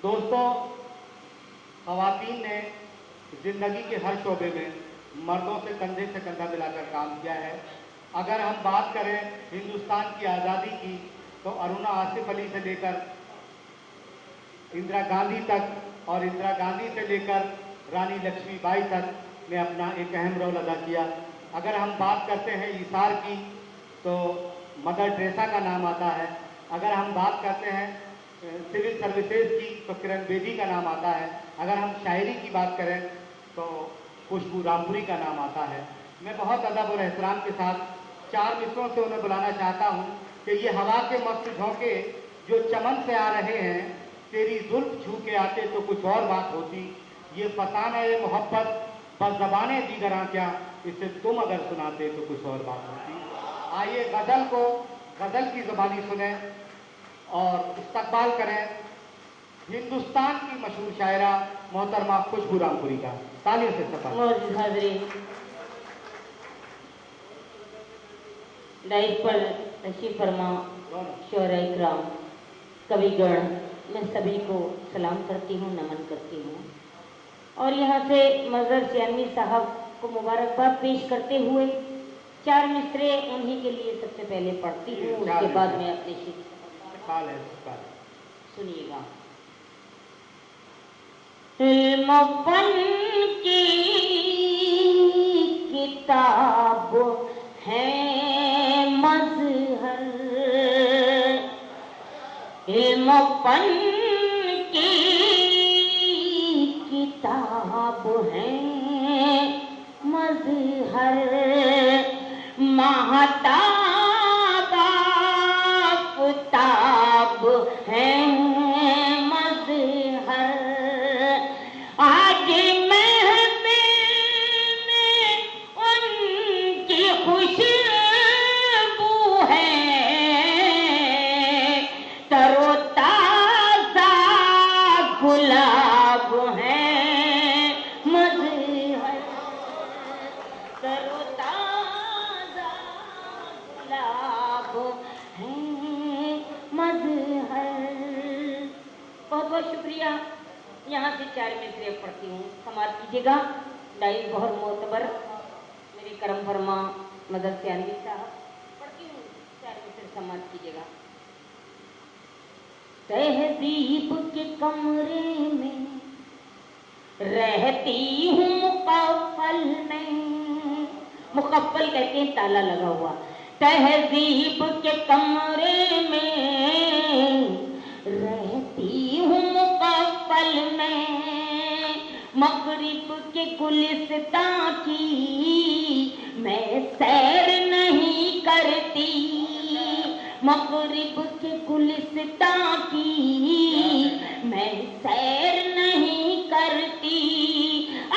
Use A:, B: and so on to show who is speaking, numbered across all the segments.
A: दोस्तों, ख़वातीन ने ज़िंदगी के हर शोबे में मर्दों से कंधे से कंधा मिलाकर काम किया है। अगर हम बात करें हिंदुस्तान की आज़ादी की, तो अरुणा आसिफ अली से लेकर इंदिरा गांधी तक और इंदिरा गांधी से लेकर रानी लक्ष्मीबाई तक ने अपना एक अहम रोल अदा किया। अगर हम बात करते हैं ईसार की, तो मदर टेरेसा का नाम आता है। अगर हम बात करते हैं सिविल सर्विसेज की, तो किरण बेदी का नाम आता है। अगर हम शायरी की बात करें तो खुशबू रामपुरी का नाम आता है। मैं बहुत अदब और एहतराम के साथ 4 मिसरों से उन्हें बुलाना चाहता हूँ कि ये हवा के मस्त झोंके जो चमन से आ रहे हैं, तेरी जुल्फ छू के आते तो कुछ और बात होती। ये फसाना ये मोहब्बत बस ज़बाने दीगरां क्या, इसे तुम अगर सुनाते तो कुछ और बात होती। आइए गज़ल की ज़बानी सुने और इस्तकबाल करें हिंदुस्तान की मशहूर शायरा मोहतरमा खुशबू रामपुरी का। तालियों से इस्तकबाल।
B: हाज़रीन, लाइव पर तशरीफ फरमा शोरा इकराम, कविगण, मैं सभी को सलाम करती हूँ, नमन करती हूँ और यहाँ से मज़हर सियानी साहब को मुबारकबाद पेश करते हुए 4 मिसरे उन्हीं के लिए सबसे पहले पढ़ती हूँ, उसके बाद मैं अपने सुनिएगा। इल्म-फन की किताब है मज़हर, इल्म-फन की किताब है मज़हर, महताब आफ़ताब है मज़हर। आज महफ़िल में उनकी खुशबू है, तरोताज़ा गुलाब है मज़हर, तरोताज़ा गुलाब है मज़हर। बहुत बहुत शुक्रिया। यहाँ से 4 मिसरे पढ़ती हूँ, समाप्त कीजिएगा। लाइव बहुत मोतबर मेरे करम फरमा मदर सियानी साहब, पढ़ती हूँ 4 मिसरे, समाप्त कीजिएगा। तहज़ीब के कमरे में रहती हूँ मुक़फ़्फ़ल में, मुक़फ़्फ़ल कहते हैं ताला लगा हुआ। तहज़ीब के कमरे में रहती हूँ मुक़फ़्फ़ल में, मग़रिब के गुलिस्तां की मैं सैर नहीं करती, मग़रिब के गुलिस्तां की मैं सैर नहीं करती।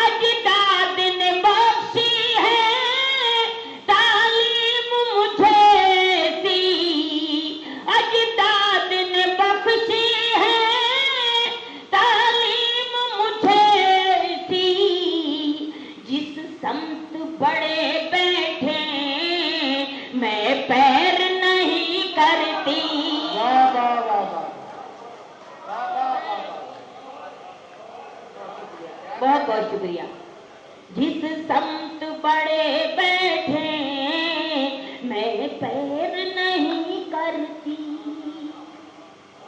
B: अजदाद ने बख्शी है तालीम मुझे सी, अजदाद ने बख्शी है तालीम मुझे सी, जिस समत बड़े बैठे मैं पैर नहीं करती। बहुत बहुत शुक्रिया। जिस समत बड़े बैठे मैं पैर नहीं करती।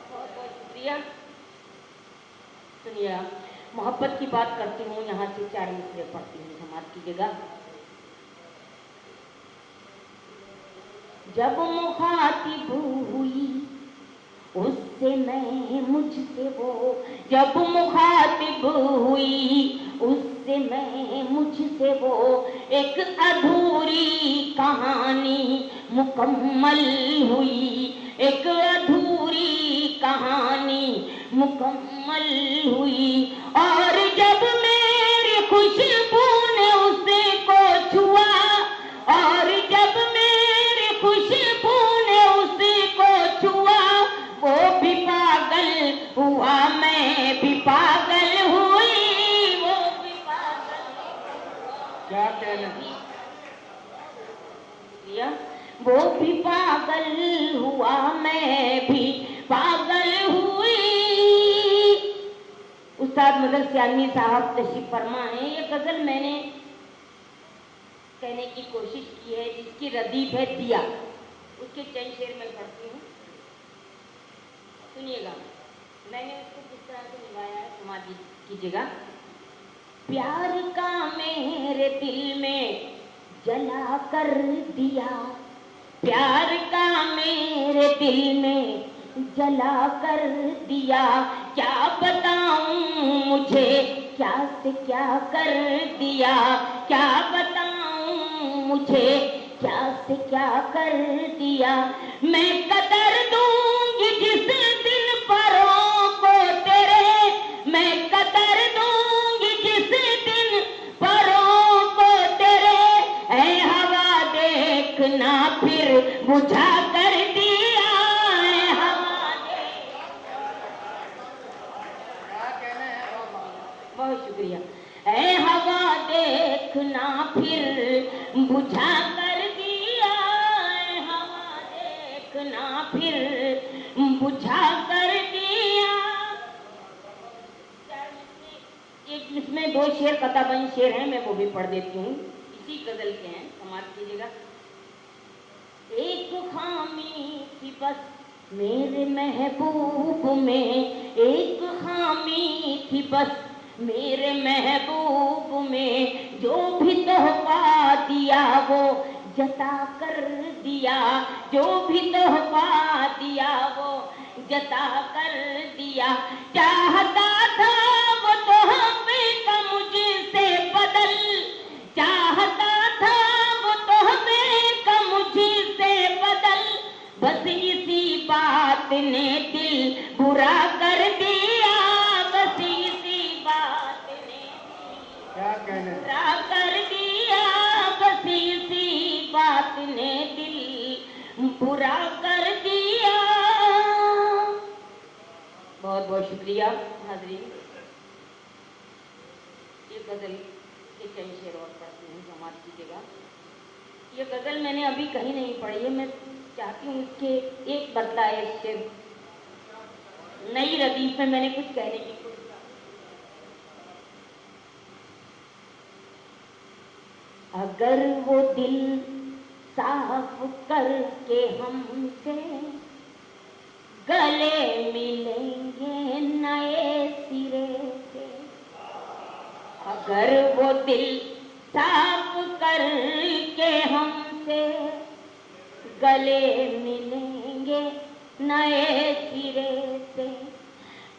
B: बहुत बहुत शुक्रिया। सुनिए, मोहब्बत की बात करती हूँ, यहाँ से 4 मिसरे पढ़ती हूँ, समाप्त कीजिएगा। जब मुखातिब हुई उससे मैं मुझसे वो, जब मुखातिब हुई उससे मैं मुझसे वो, एक अधूरी कहानी मुकम्मल हुई, एक अधूरी कहानी मुकम्मल हुई। और जब मेरी खुशबू ने उसे को छुआ, और जब मेरी खुशबू ने उसे को छुआ, वो भी पागल हुआ, मैं भी पागल हुई, वो भी पागल।
A: क्या कहना,
B: वो भी पागल हुआ, मैं भी पागल हुई। उस्ताद मदर सियानी साहब तशरीफ फरमा है। ये गज़ल मैंने कहने की कोशिश की है, जिसकी रदीफ है दिया, उसके चंद शेर में पढ़ती हूँ, सुनिएगा। मैंने उसको किस तरह से निभाया है, समाधि कीजिएगा। प्यार का मेरे दिल में जला कर दिया, प्यार का मेरे दिल में जला कर दिया, क्या बताऊं मुझे क्या से क्या कर दिया, क्या बताऊं मुझे क्या से क्या कर दिया। मैं कदर दूंगी जिस दिन परों को तेरे, मैं कदर दूंगी जिस दिन परों को तेरे, ऐ हवा देखना फिर बुझा कर दिया, ऐ हवा
A: क्या कहना है बाबा?
B: बहुत शुक्रिया। ऐ हवा देखना फिर बुझा कर दिया, ऐ हवा देखना फिर बुझा कर दिया। एक इसमें दो शेर कताबंद शेर हैं, मैं वो भी पढ़ देती हूँ, इसी गजल के हैं, समाप्त कीजिएगा। एक खामी थी बस मेरे महबूब में, एक खामी थी बस मेरे महबूब में, जो भी तोहफा दिया वो जता कर दिया, जो भी तोहफा दिया वो जता कर दिया। चाहता था वो तोहफे का मुझसे बदल, चाहता था वो तोहफे का मुझसे बदल, बस इसी बात ने दिल बुरा कर दिया, बस इसी बात ने
A: क्या कहने हैं?
B: बुरा कर दिया, बस इसी बात ने दिल बुरा कर दिया। बहुत बहुत शुक्रिया हाजरीन। ये गजल के कई शेर और पढ़ती हूँ, समाप्त कीजिएगा। ये गजल मैंने अभी कहीं नहीं पढ़ी है, मैं चाहती हूँ इसके एक बदला है शेर, नई रदीफ में मैंने कुछ कहने की कोशिश। अगर वो दिल साफ करके हमसे गले मिलेंगे नए सिरे से, अगर वो दिल साफ करके हमसे गले मिलेंगे नए सिरे से,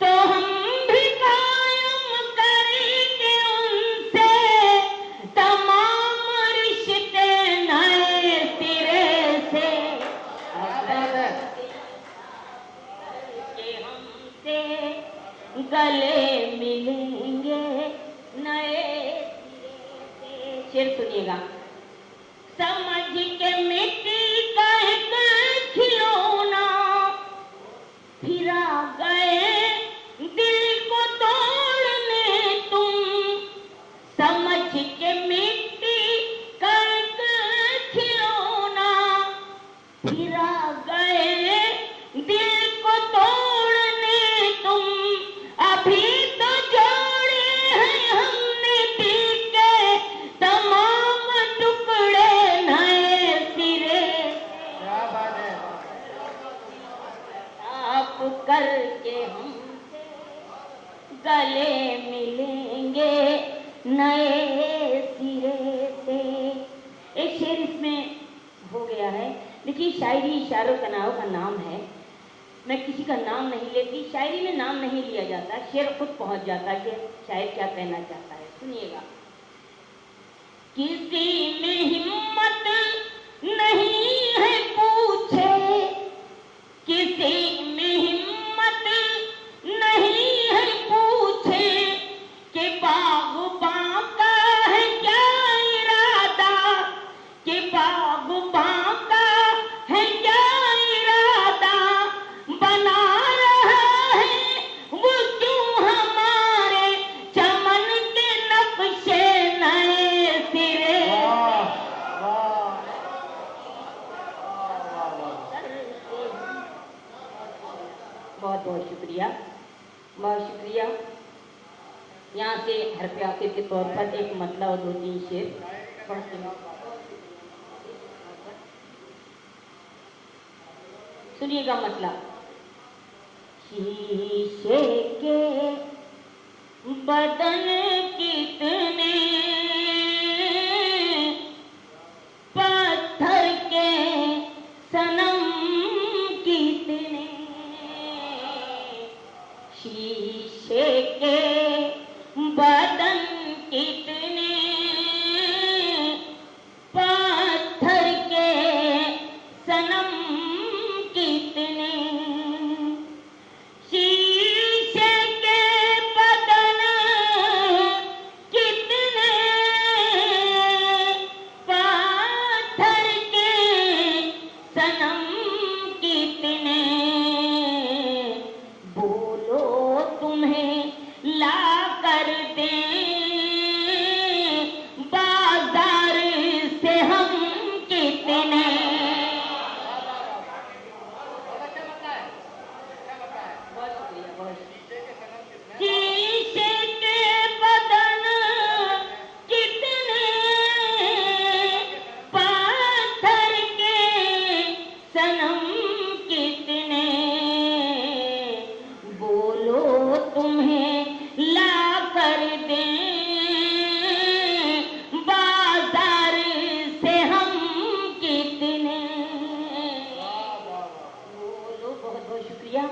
B: तो हम भी कायम करेंगे उनसे तमाम रिश्ते नए सिरे से। अगर के हमसे गले मिलेंगे नए सिरे से। शेर सुनिएगा। समझ के मिट्टी का एक खिलौना फिरा गए दिल को तोड़ने तुम, समझ के मिट्टी का एक खिलौना फिरा गए दिल को तोड़ने तुम, अभी तो जोड़े हैं हमने दिल के तमाम टुकड़े नए सिरे।
A: क्या बात है?
B: आप करके हमसे गले मिलेंगे नए सिरे से। एक शेर इसमें हो गया है, देखिए शायरी इशारों का नाम है, मैं किसी का नाम नहीं लेती, शायरी में नाम नहीं लिया जाता, शेर खुद पहुंच जाता है कि शायर क्या कहना चाहता है। सुनिएगा। किसी में हिम्मत नहीं है पूछे, किसी में हिम्मत नहीं है पूछे कि बाग़बां का है क्या इरादा, कि बाग़बां का है क्या इरादा, बना रहा है वो क्यों हमारे चमन के नक्शे नए सिरे।
A: वाह वाह वाह।
B: बहुत बहुत शुक्रिया, बहुत शुक्रिया। यहाँ से हरफ आखिर के तौर पर एक मतला और 2-3 शेर पढ़ती हूँ। सुनिएगा मतला। शीशे के बदन कितने, पत्थर के सनम कितने, शीशे के बदन कितने, पत्थर के सनम कितने, शीशे के बदन कितने, पत्थर के सनम कितने, बोलो तुम्हें ला कर दें बाजार से हम कितने। शीशे के बदन कितने, पत्थर के सनम कितने, बोलो तुम्हें ला कर दें बाजार से हम कितने। बोलो, बहुत बहुत शुक्रिया।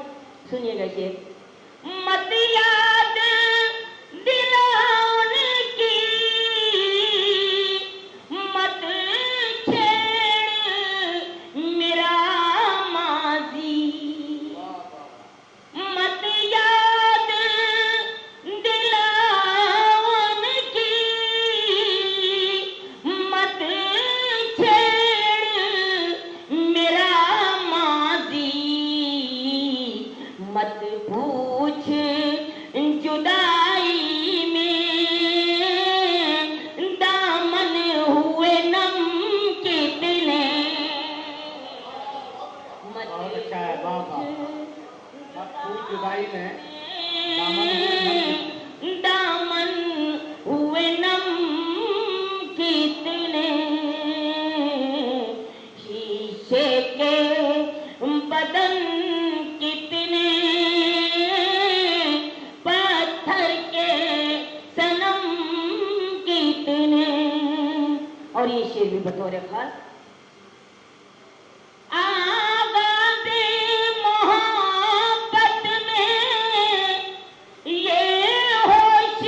B: सुनिएगा शेर। मत याद दिलाने की, मत छेड़ मेरा माजी, मत याद दिलाने की, मत छेड़ मेरा माजी, मत पूछ जुदाई में दामन हुए नम कितने। मत
A: बहुत अच्छा है, वाह वाह। मत जुदाई में
B: दामन हुए नम कितने, शीशे के बदन कितने, पत्थर के सनम कितने। और ये शेर भी बतौर खास। आगाज़े मोहब्बत में ये होश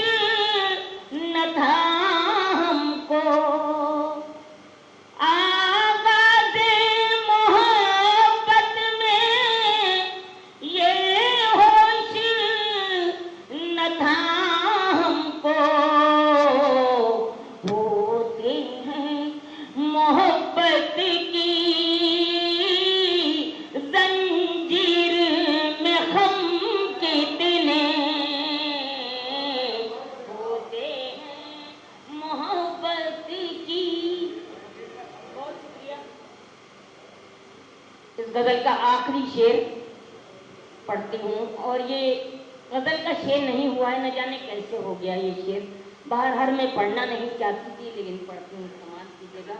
B: न था हमको, आगाज़े मोहब्बत में ये होश न था हमको, होते हैं मोहब्बत की जंजीर में हम कितने, होते हैं मोहब्बत की। बहुत शुक्रिया। इस गजल का आखिरी शेर पढ़ती हूँ, और ये गजल का शेर नहीं हुआ है, न जाने कैसे हो गया ये शेर। बाहर मैं पढ़ना नहीं चाहती थी, लेकिन पढ़ती हूँ, समाज कीजिएगा।